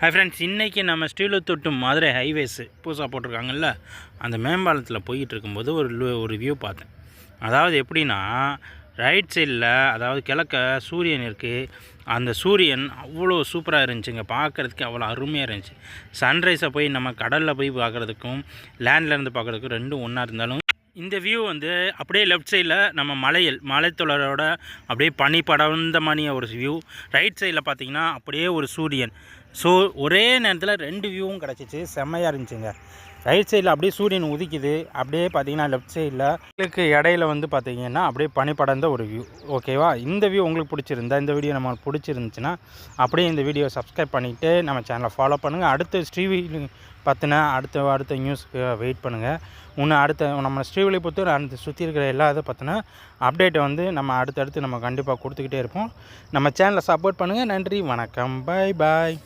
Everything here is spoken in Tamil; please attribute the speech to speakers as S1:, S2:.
S1: ஹாய் ஃப்ரெண்ட்ஸ், இன்றைக்கி நம்ம ஸ்ரீவில்லிபுத்தூர் டு மதுரை ஹைவேஸ் புதுசாக போட்டிருக்காங்கல்ல, அந்த மேம்பாலத்தில் போய்கிட்டு இருக்கும்போது ஒரு வியூ பார்த்தேன். அதாவது எப்படின்னா, ரைட் சைடில் அதாவது கிழக்க சூரியன் இருக்குது. அந்த சூரியன் அவ்வளோ சூப்பராக இருந்துச்சுங்க, பார்க்குறதுக்கு அவ்வளோ அருமையாக இருந்துச்சு. சன்ரைஸை போய் நம்ம கடலில் போய் பார்க்குறதுக்கும் லேண்ட்லேருந்து பார்க்குறதுக்கும் ரெண்டும் ஒன்றா இருந்தாலும் இந்த வியூ வந்து அப்படியே லெஃப்ட் சைடில் நம்ம மலைத்தொடரோட அப்படியே பனி படர்ந்த மாதிரியே ஒரு வியூ. ரைட் சைடில் பார்த்திங்கன்னா அப்படியே ஒரு சூரியன். ஸோ ஒரே நேரத்தில் ரெண்டு வியூவும் கிடச்சிச்சு, செம்மையாக இருந்துச்சுங்க. ரைட் சைடில் அப்படியே சூரியன் உதிக்குது, அப்படியே பார்த்திங்கன்னா லெஃப்ட் சைடில் உங்களுக்கு இடையில வந்து பார்த்திங்கன்னா அப்படியே பனி படர்ந்த ஒரு வியூ. ஓகேவா? இந்த வியூ உங்களுக்கு பிடிச்சிருந்தா, இந்த வீடியோ நம்மளுக்கு பிடிச்சிருந்துச்சுன்னா அப்படியே இந்த வீடியோ சப்ஸ்கிரைப் பண்ணிவிட்டு நம்ம சேனலை ஃபாலோ பண்ணுங்கள். அடுத்து ஸ்ரீவில்லிபுத்தூர் பற்றின அடுத்த நியூஸ்க்கு வெயிட் பண்ணுங்கள். அடுத்த நம்ம ஸ்ரீவில்லிபுத்தூர் அந்த சுற்றி இருக்கிற எல்லா இதை பற்றின அப்டேட்டை வந்து நம்ம அடுத்தடுத்து நம்ம கண்டிப்பாக கொடுத்துக்கிட்டே இருப்போம். நம்ம சேனலை சப்போர்ட் பண்ணுங்கள். நன்றி, வணக்கம், பாய் பாய்.